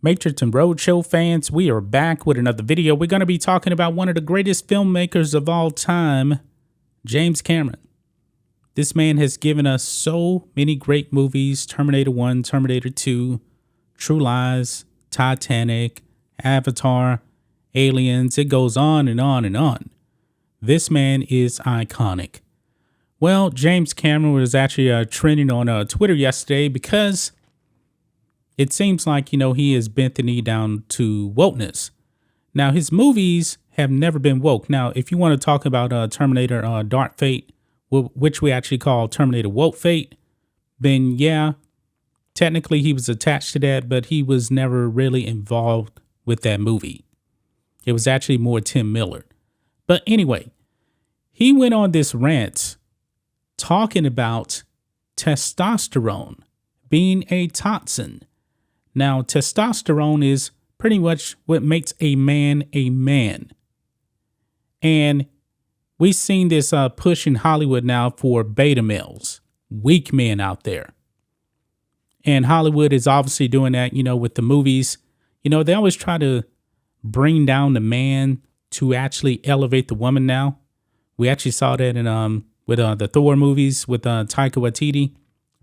Matrixx and Rhodes show fans, we are back with another video. We're going to be talking about one of the greatest filmmakers of all time, James Cameron. This man has given us so many great movies: Terminator 1, Terminator 2, True Lies, Titanic, Avatar, Aliens. It goes on and on and on. This man is iconic. Well, James Cameron was actually trending on Twitter yesterday because it seems like, he has bent the knee down to wokeness. Now, his movies have never been woke. Now, if you want to talk about Terminator Dark Fate, which we actually call Terminator Woke Fate, then yeah, technically he was attached to that, but he was never really involved with that movie. It was actually more Tim Miller. But anyway, he went on this rant talking about testosterone being a toxin. Now, testosterone is pretty much what makes a man a man. And we've seen this push in Hollywood now for beta males, weak men out there. And Hollywood is obviously doing that, with the movies. They always try to bring down the man to actually elevate the woman now. We actually saw that in with the Thor movies with Taika Waititi.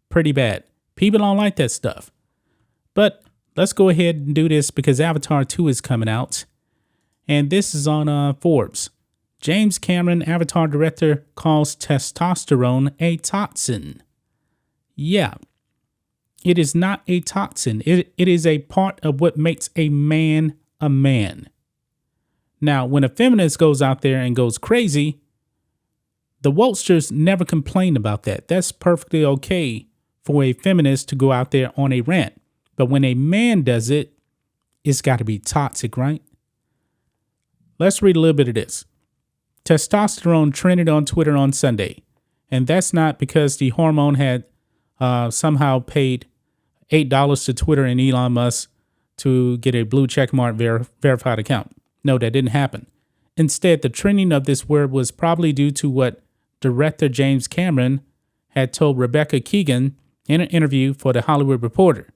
Pretty bad. People don't like that stuff. But let's go ahead and do this because Avatar 2 is coming out. And this is on Forbes. James Cameron, Avatar director, calls testosterone a toxin. Yeah, it is not a toxin. It is a part of what makes a man a man. Now, when a feminist goes out there and goes crazy, the wokesters never complain about that. That's perfectly okay for a feminist to go out there on a rant. But when a man does it, it's got to be toxic, right? Let's read a little bit of this. Testosterone trended on Twitter on Sunday. And that's not because the hormone had somehow paid $8 to Twitter and Elon Musk to get a blue checkmark verified account. No, that didn't happen. Instead, the trending of this word was probably due to what director James Cameron had told Rebecca Keegan in an interview for The Hollywood Reporter.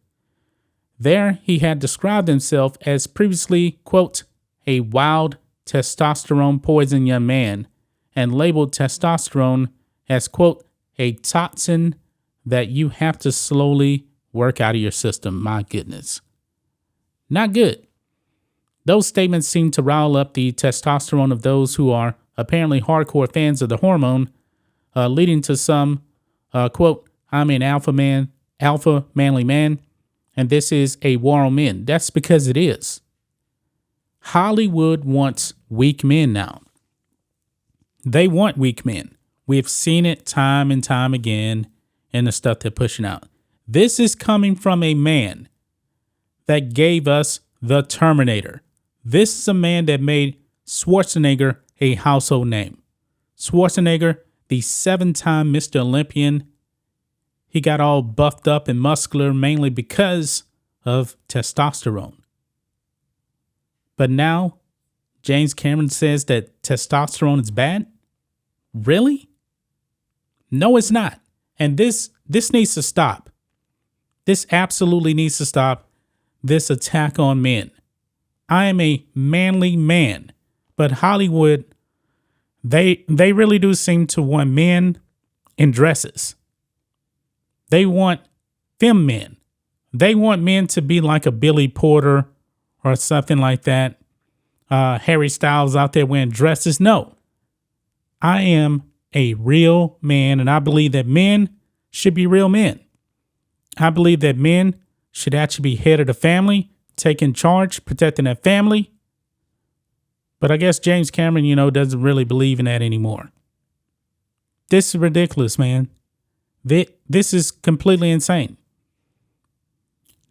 There, he had described himself as previously, quote, a wild testosterone poison young man, and labeled testosterone as, quote, a toxin that you have to slowly work out of your system. My goodness. Not good. Those statements seem to rile up the testosterone of those who are apparently hardcore fans of the hormone, leading to some, quote, I'm an alpha manly man, and this is a war on men. That's because it is. Hollywood wants weak men now. They want weak men. We've seen it time and time again in the stuff they're pushing out. This is coming from a man that gave us the Terminator. This is a man that made Schwarzenegger a household name. Schwarzenegger, the 7-time Mr. Olympian, he got all buffed up and muscular mainly because of testosterone. But now, James Cameron says that testosterone is bad? Really? No, it's not. And this needs to stop. This absolutely needs to stop. This attack on men. I am a manly man, but Hollywood, they really do seem to want men in dresses. They want femme men. They want men to be like a Billy Porter or something like that. Harry Styles out there wearing dresses. No, I am a real man, and I believe that men should be real men. I believe that men should actually be head of the family, taking charge, protecting their family. But I guess James Cameron, doesn't really believe in that anymore. This is ridiculous, man. This is completely insane.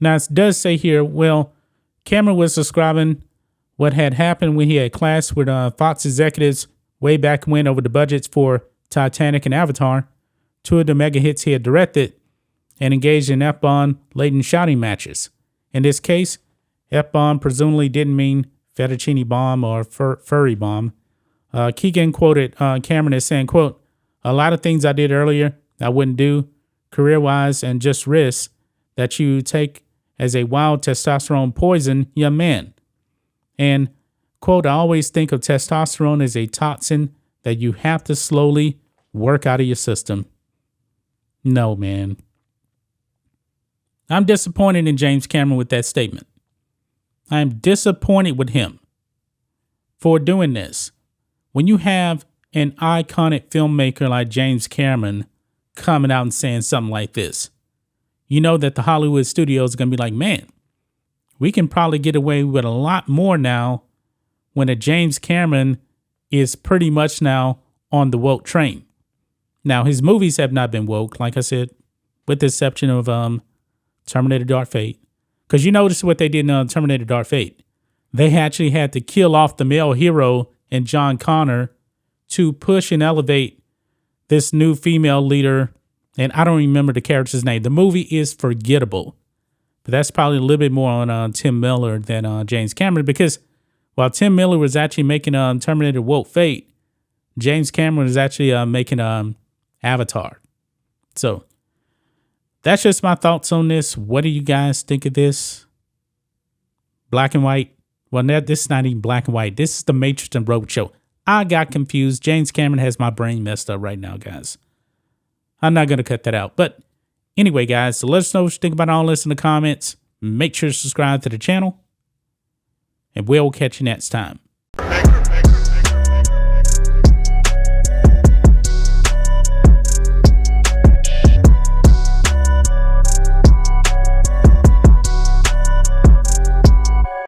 Now, it does say here, well, Cameron was describing what had happened when he had clashed with Fox executives way back when over the budgets for Titanic and Avatar, two of the mega hits he had directed, and engaged in F-bomb laden shouting matches. In this case, F-bomb presumably didn't mean fettuccine bomb or furry bomb. Keegan quoted Cameron as saying, quote, a lot of things I did earlier I wouldn't do career-wise and just risk that you take as a wild testosterone poison young man. And, quote, I always think of testosterone as a toxin that you have to slowly work out of your system. No, man. I'm disappointed in James Cameron with that statement. I'm disappointed with him for doing this. When you have an iconic filmmaker like James Cameron coming out and saying something like this, you know that the Hollywood studios are going to be like, man, we can probably get away with a lot more now when a James Cameron is pretty much now on the woke train. Now, his movies have not been woke, like I said, with the exception of Terminator Dark Fate. Because you notice what they did in Terminator Dark Fate. They actually had to kill off the male hero and John Connor to push and elevate this new female leader. And I don't remember the character's name. The movie is forgettable. But that's probably a little bit more on Tim Miller than James Cameron. Because while Tim Miller was actually making Terminator Woke Fate, James Cameron was actually making Avatar. So that's just my thoughts on this. What do you guys think of this? Black and white? Well, this is not even black and white. This is the Matrixx and Rhodes show. I got confused. James Cameron has my brain messed up right now, guys. I'm not going to cut that out. But anyway, guys, so let us know what you think about all this in the comments. Make sure to subscribe to the channel. And we'll catch you next time.